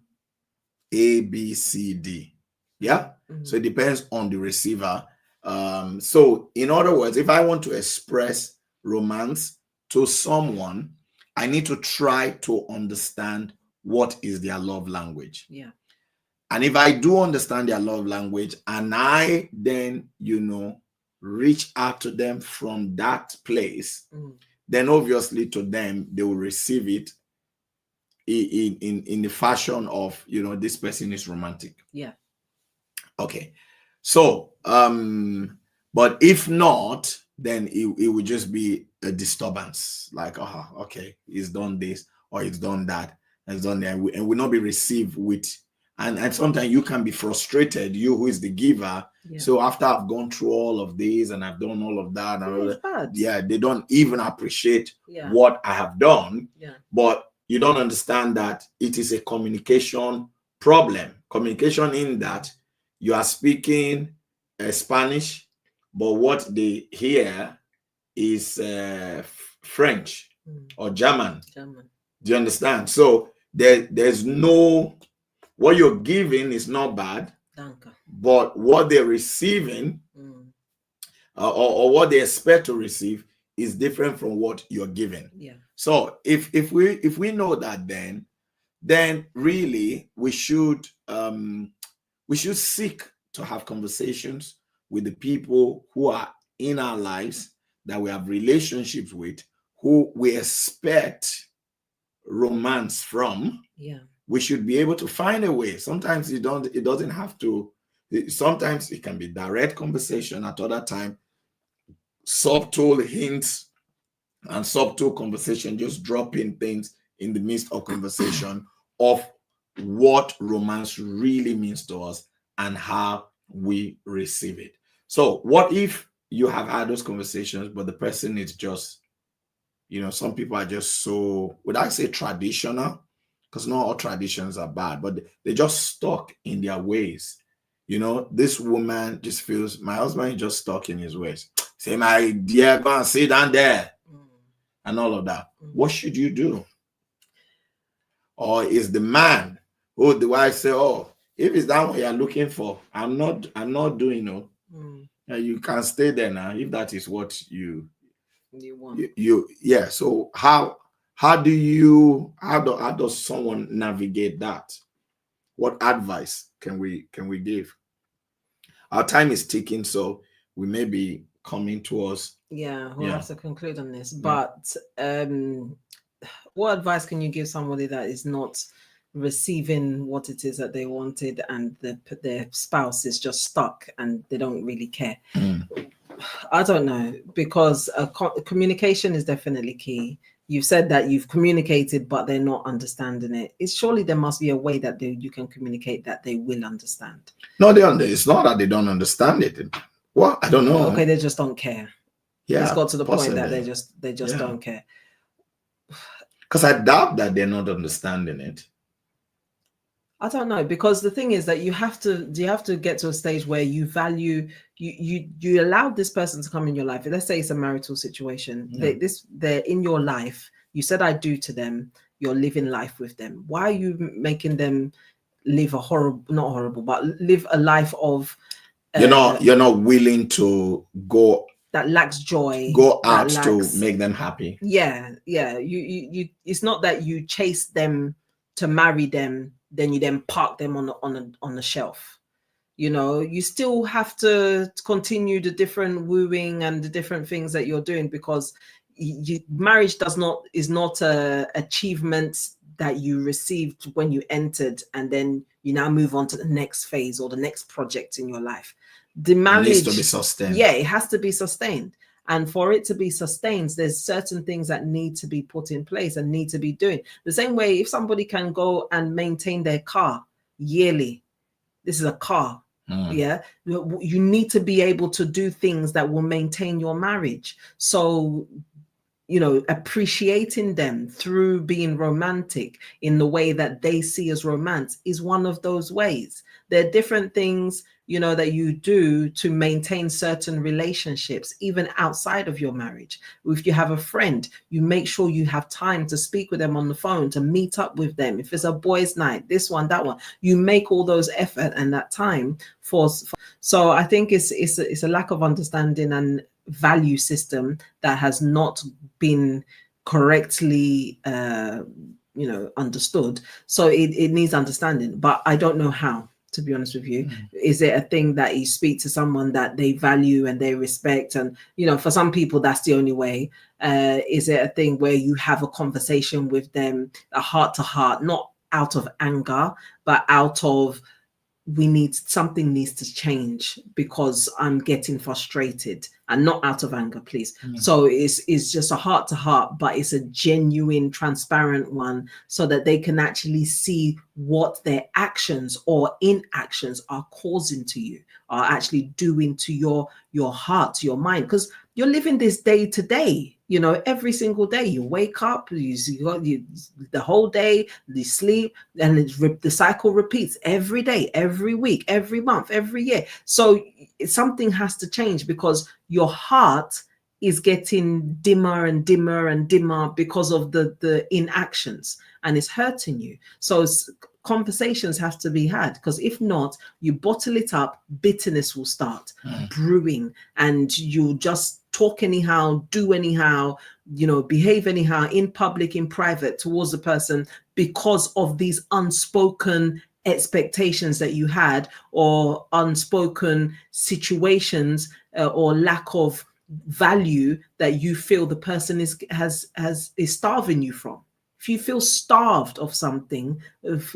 A, B, C, D. Yeah. So it depends on the receiver. So in other words, if I want to express romance to someone, I need to try to understand what is their love language. Yeah. And if I do understand their love language and I then, reach out to them from that place, then obviously to them, they will receive it in the fashion of, this person is romantic. Yeah. Okay. So, but if not, then it would just be a disturbance. Like, okay, he's done this or he's done that, and he's done that, and will not be received with. And sometimes you can be frustrated, you who is the giver. Yeah. So after I've gone through all of this and I've done all of that, they don't even appreciate what I have done. Yeah. But you don't understand that it is a communication problem. Communication in that you are speaking Spanish, but what they hear is French or German. Do you understand? So there's no, what you're giving is not bad, but what they're receiving or what they expect to receive is different from what you're giving. Yeah. So if we know that, then really we should seek to have conversations with the people who are in our lives, that we have relationships with, who we expect romance from. Yeah. We should be able to find a way. Sometimes it doesn't have to. Sometimes it can be direct conversation. At other time, subtle hints and subtle conversation, just dropping things in the midst of conversation of what romance really means to us and how we receive it. So what if you have had those conversations, but the person is just, some people are just so, would I say traditional? Because not all traditions are bad, but they're just stuck in their ways. This woman just feels, my husband is just stuck in his ways. Say, my dear, go and sit down there. And all of that. What should you do? Or is the man, who the wife say, oh, if it's that what you're looking for, I'm not doing no. You can stay there now if that is what you want. Yeah. So how does someone navigate that? What advice can we give? Our time is ticking, so we may be coming towards. Yeah, we'll have to conclude on this. But what advice can you give somebody that is not receiving what it is that they wanted, and their spouse is just stuck and they don't really care? I don't know, because communication is definitely key. You've said that you've communicated, but they're not understanding it. Surely there must be a way that you can communicate that they will understand. No, it's not that they don't understand it. Well, I don't know. Okay, they just don't care. Yeah, it's got to the point that they just don't care. Because I doubt that they're not understanding it. I don't know, because the thing is that you have to get to a stage where you value, you allow this person to come in your life. Let's say it's a marital situation. They're in your life. You said I do to them. You're living life with them. Why are you making them live live a life of you're not willing to go, that lacks joy, go out to make them happy? Yeah. You it's not that you chase them to marry them, then you then park them on the shelf. You still have to continue the different wooing and the different things that you're doing, because marriage is not a achievement that you received when you entered and then you now move on to the next phase or the next project in your life. The marriage needs to be sustained. Yeah, it has to be sustained. And for it to be sustained, there's certain things that need to be put in place and need to be doing. The same way, if somebody can go and maintain their car yearly, this is a car. Yeah, you need to be able to do things that will maintain your marriage. So, appreciating them through being romantic in the way that they see as romance is one of those ways. There are different things, that you do to maintain certain relationships, even outside of your marriage. If you have a friend, you make sure you have time to speak with them on the phone, to meet up with them. If it's a boys' night, this one, that one, you make all those effort and that time for. So I think it's a lack of understanding and value system that has not been correctly understood. So it needs understanding, but I don't know how, to be honest with you. Is it a thing that you speak to someone that they value and they respect, and for some people that's the only way? Is it a thing where you have a conversation with them, a heart to heart, not out of anger, but out of something needs to change because I'm getting frustrated, and not out of anger, please. So it's just a heart to heart, but it's a genuine, transparent one, so that they can actually see what their actions or inactions are causing to you, are actually doing to your heart, to your mind, because you're living this day to day. Every single day you wake up, the whole day, you sleep, and the cycle repeats every day, every week, every month, every year. So something has to change, because your heart is getting dimmer and dimmer and dimmer because of the inactions, and it's hurting you. So conversations have to be had, because if not, you bottle it up, bitterness will start brewing, and you'll just talk anyhow, do anyhow, behave anyhow in public, in private, towards the person, because of these unspoken expectations that you had, or unspoken situations, or lack of value that you feel the person is starving you from. If you feel starved of something,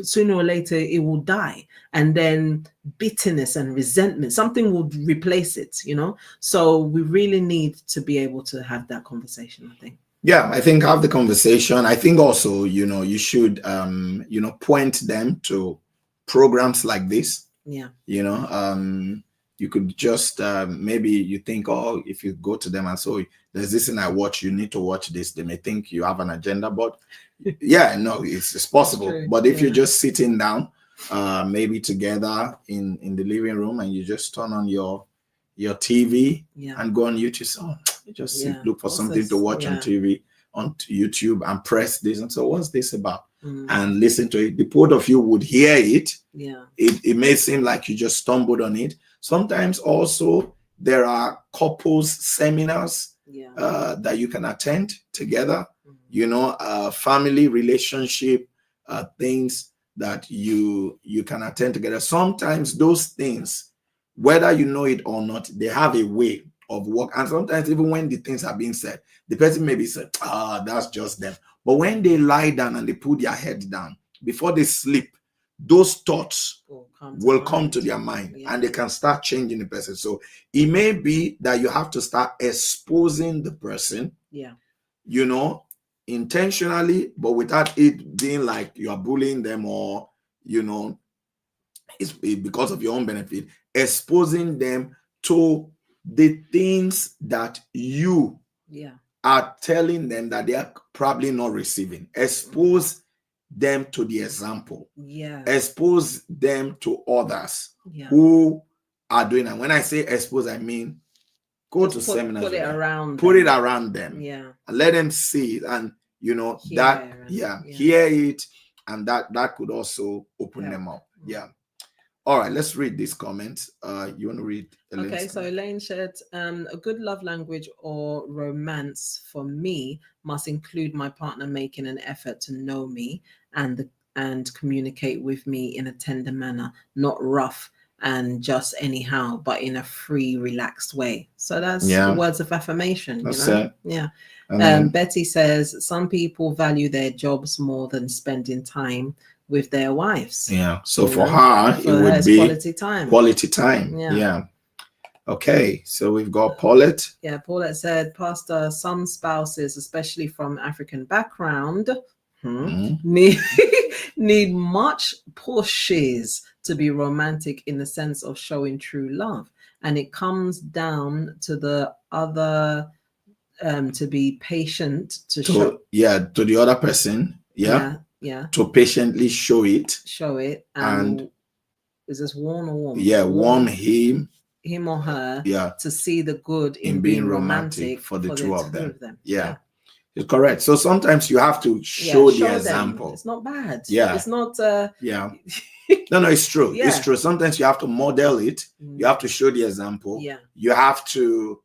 sooner or later it will die, and then bitterness and resentment, something will replace it, So we really need to be able to have that conversation, I think. Yeah, I think have the conversation. I think also, you should, point them to programs like this. Yeah. You could just, maybe you think, oh, if you go to them and so there's this thing I watch, you need to watch this. They may think you have an agenda, but yeah, no, it's possible. But if you're just sitting down, maybe together in the living room, and you just turn on your TV and go on YouTube, so you just look for something to watch on TV, on YouTube, and press this. And so what's this about? And listen to it. The both of you would hear it. Yeah. It may seem like you just stumbled on it. Sometimes also there are couples seminars that you can attend together, family relationship things that you can attend together. Sometimes those things, whether you know it or not, they have a way of work. And sometimes even when the things are being said, the person may be said, that's just them. But when they lie down and they put their head down, before they sleep, those thoughts will come to their mind, and they can start changing the person. So it may be that you have to start exposing the person, intentionally, but without it being like you are bullying them, or, it's because of your own benefit, exposing them to the things that you are telling them that they are probably not receiving. Expose them to the example. Expose them to others who are doing it. When I say expose, I mean go to seminars, put it around them, and let them see it, and hear it, and that could also open them up. All right, let's read this comment. You want to read Elaine's Okay, so Elaine said, a good love language or romance for me must include my partner making an effort to know me and communicate with me in a tender manner, not rough and just anyhow, but in a free, relaxed way. So that's words of affirmation. That's it. Yeah. Betty says, some people value their jobs more than spending time with their wives. So for her, it would be quality time. Okay, so we've got Paulette. Paulette said, Pastor, some spouses, especially from African background, need much pushes to be romantic in the sense of showing true love, and it comes down to the other to be patient to the other person to patiently show it and is this warm or warm? Warm him or her to see the good in being romantic for the two of them. It's correct. So sometimes you have to show the example. It's not bad. It's not no, it's true. It's true. Sometimes you have to model it. You have to show the example. You have to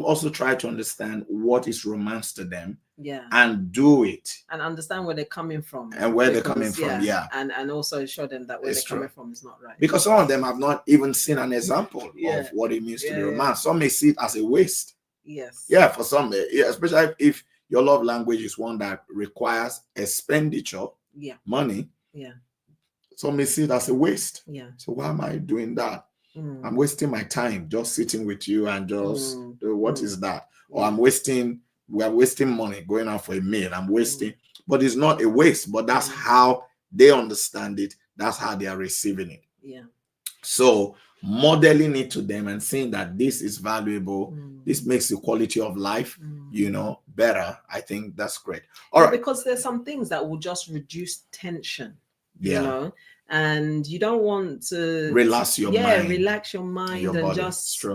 also try to understand what is romance to them. And do it. And understand where they're coming from. And where they're coming from. And also show them that where they're coming from is not right. Because some of them have not even seen an example of what it means to be romance. Some may see it as a waste. For some, especially if your love language is one that requires expenditure, money. Some may see it as a waste. So why am I doing that? I'm wasting my time just sitting with you and just what is that? Or we are wasting money going out for a meal. I'm wasting, but it's not a waste, but that's how they understand it. That's how they are receiving it. So modeling it to them and saying that this is valuable, this makes the quality of life, better. I think that's great. All right. Because there's some things that will just reduce tension, and you don't want to relax your mind. Relax your mind and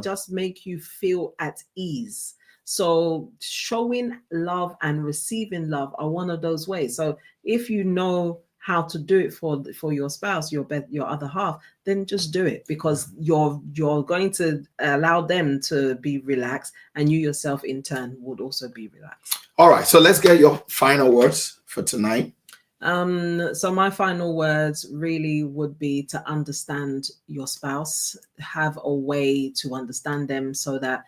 just make you feel at ease. So showing love and receiving love are one of those ways. So if you know how to do it for your spouse, your other half, then just do it, because you're going to allow them to be relaxed, and you yourself in turn would also be relaxed. All right, so let's get your final words for tonight. So my final words really would be to understand your spouse, have a way to understand them, so that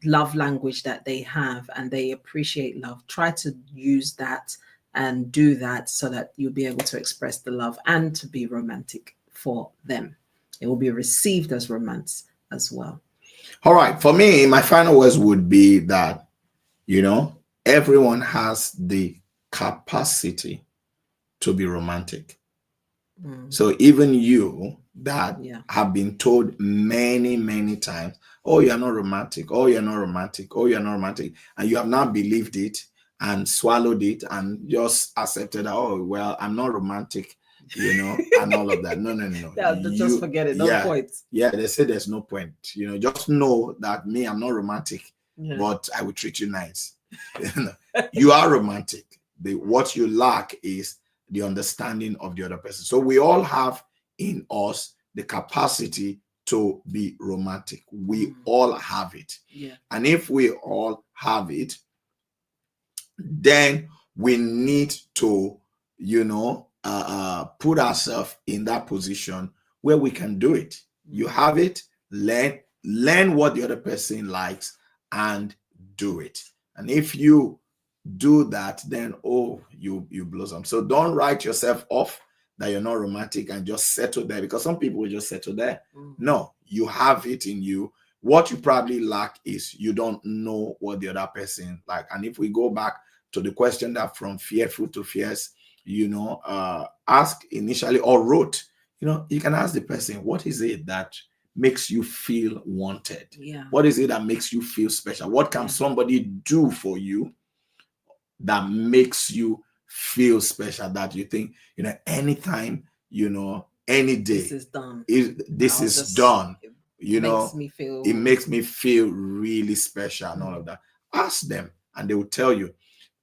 love language that they have and they appreciate love, try to use that and do that, so that you'll be able to express the love and to be romantic for them. It will be received as romance as well. All right, for me, my final words would be that, everyone has the capacity to be romantic. So even you that have been told many, many times, oh, you're not romantic, oh, you're not romantic, oh, you're not romantic, and you have not believed it and swallowed it and just accepted, oh, well, I'm not romantic, and all of that. No. Just forget it. No point. Yeah, they say there's no point. Just know that me, I'm not romantic, but I will treat you nice. You are romantic. What you lack is the understanding of the other person. So we all have in us the capacity to be romantic. We all have it. Yeah. And if we all have it, then we need to, put ourselves in that position where we can do it. You have it, learn what the other person likes and do it. And if you do that, then you blossom. So don't write yourself off that you're not romantic and just settle there, because some people will just settle there. No, you have it in you. What you probably lack is you don't know what the other person like. And if we go back to the question that from fearful to fierce, ask initially or wrote, you can ask the person, what is it that makes you feel wanted? Yeah. What is it that makes you feel special? What can somebody do for you that makes you feel special, that you think, anytime, any day, this is done. This is done. It makes me feel really special and all of that. Ask them and they will tell you.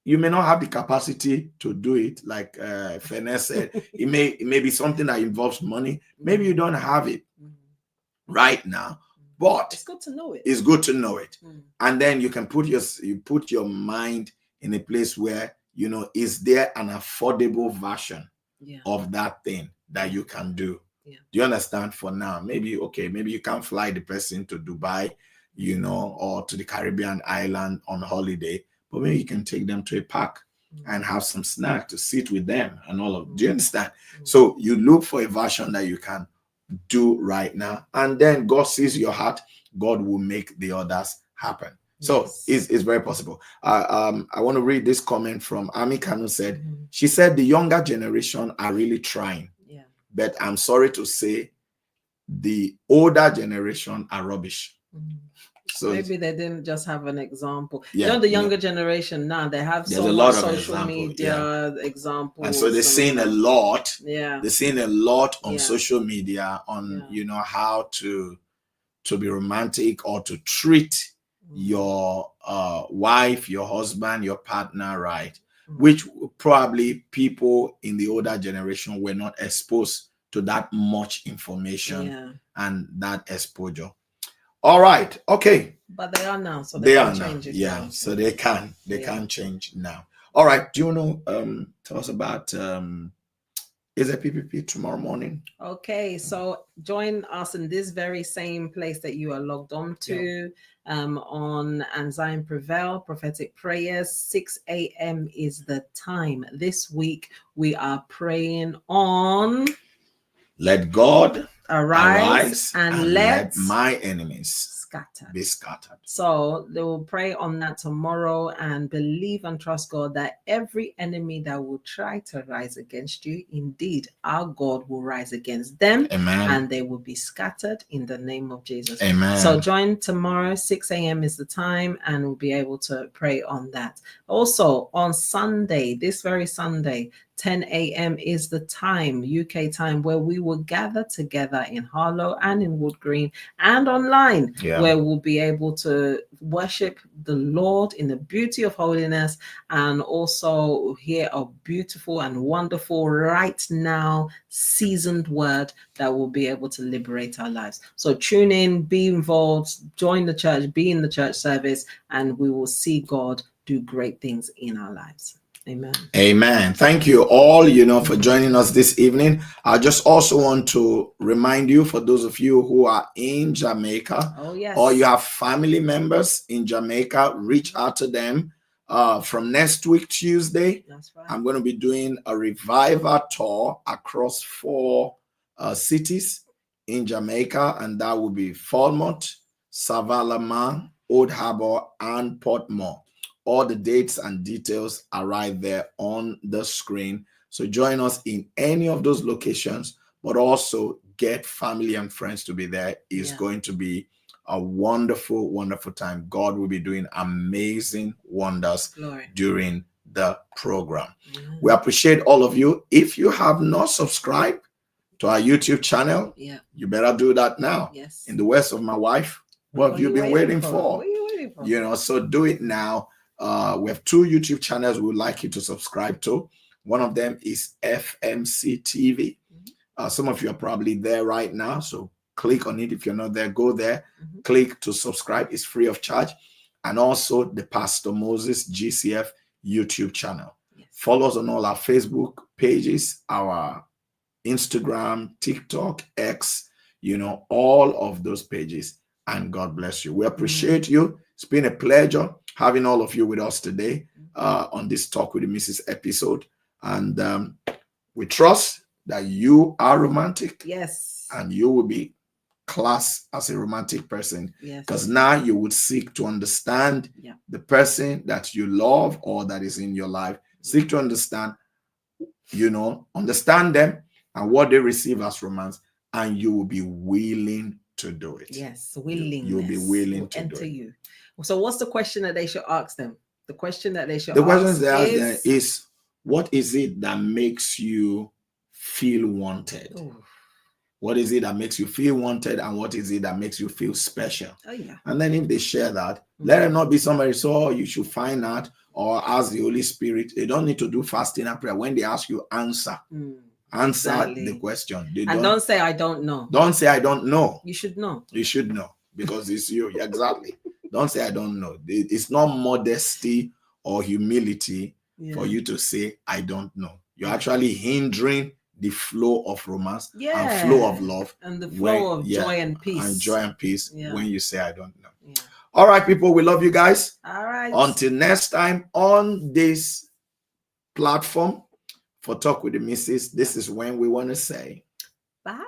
You may not have the capacity to do it, like Fene said. It may be something that involves money. Maybe you don't have it right now, but it's good to know it. It's good to know it. And then you can put your mind in a place where, is there an affordable version of that thing that you can do? Yeah. Do you understand? For now, maybe you can't fly the person to Dubai, or to the Caribbean island on holiday, but maybe you can take them to a park and have some snack to sit with them and all of. Do you understand? So you look for a version that you can do right now, and then God sees your heart. God will make the others happen. So it's very possible. I want to read this comment from Ami Kanu said, she said, the younger generation are really trying. Yeah. But I'm sorry to say the older generation are rubbish. So maybe they didn't just have an example. Yeah, the younger generation now, they have there's so a lot much of social media examples. And so they're seeing a lot. Yeah. They're seeing a lot on social media on, how to be romantic or to treat your wife, your husband, your partner right, which probably people in the older generation were not exposed to that much information and that exposure. All right, okay. But they are now, so they can change it. Yeah, so they can change now. All right, do you know, tell us about is a PPP tomorrow morning? Okay, so join us in this very same place that you are logged on to, on And Zion Prevail, prophetic prayers. 6 a.m. is the time. This week we are praying on let God arise and let my enemies be scattered. So they will pray on that tomorrow, and believe and trust God that every enemy that will try to rise against you, indeed our God will rise against them. Amen. And they will be scattered in the name of Jesus. Amen. So join tomorrow, 6 a.m. is the time, and we'll be able to pray on that. Also on Sunday, this very Sunday, 10 a.m. is the time, UK time, where we will gather together in Harlow and in Wood Green and online, where we'll be able to worship the Lord in the beauty of holiness and also hear a beautiful and wonderful right now seasoned word that will be able to liberate our lives. So tune in, be involved, join the church, be in the church service, and we will see God do great things in our lives. Amen. Amen. Thank you all, for joining us this evening. I just also want to remind you, for those of you who are in Jamaica, or you have family members in Jamaica, reach out to them. From next week, Tuesday, that's right, I'm going to be doing a revival tour across 4 cities in Jamaica, and that will be Falmouth, Savalama, Old Harbor, and Portmore. All the dates and details are right there on the screen. So join us in any of those locations, but also get family and friends to be there. It's going to be a wonderful, wonderful time. God will be doing amazing wonders during the program. We appreciate all of you. If you have not subscribed to our YouTube channel, you better do that now. In the words of my wife, what have you been waiting for? What are you waiting for? So do it now. We have 2 YouTube channels we would like you to subscribe to. One of them is FMC TV. Some of you are probably there right now, so click on it. If you're not there, go there. Click to subscribe. It's free of charge. And also the Pastor Moses GCF YouTube channel. Follow us on all our Facebook pages, our Instagram, TikTok, X, all of those pages. And God bless you. We appreciate you. It's been a pleasure having all of you with us today on this Talk with the Mrs. episode. And we trust that you are romantic. Yes. And you will be class as a romantic person. Because now you would seek to understand the person that you love or that is in your life. Seek to understand, understand them and what they receive as romance. And you will be willing to do it. Yes, willingness. You'll be willing to enter do it. you. So what's the question that they should ask them? The question that they should ask is, what is it that makes you feel wanted? Ooh. What is it that makes you feel wanted, and what is it that makes you feel special? And then if they share that, let it not be somebody, so you should find out or ask the Holy Spirit. They don't need to do fasting and prayer. When they ask you, answer. Answer the question. Don't say, I don't know. Don't say, I don't know. You should know. You should know, because it's you. Exactly. Don't say, I don't know. It's not modesty or humility for you to say, I don't know. You're actually hindering the flow of romance and flow of love. And the flow of joy and peace. And joy and peace when you say, I don't know. All right, people, we love you guys. All right. Until next time on this platform for Talk with the Missus, this is when we want to say, bye.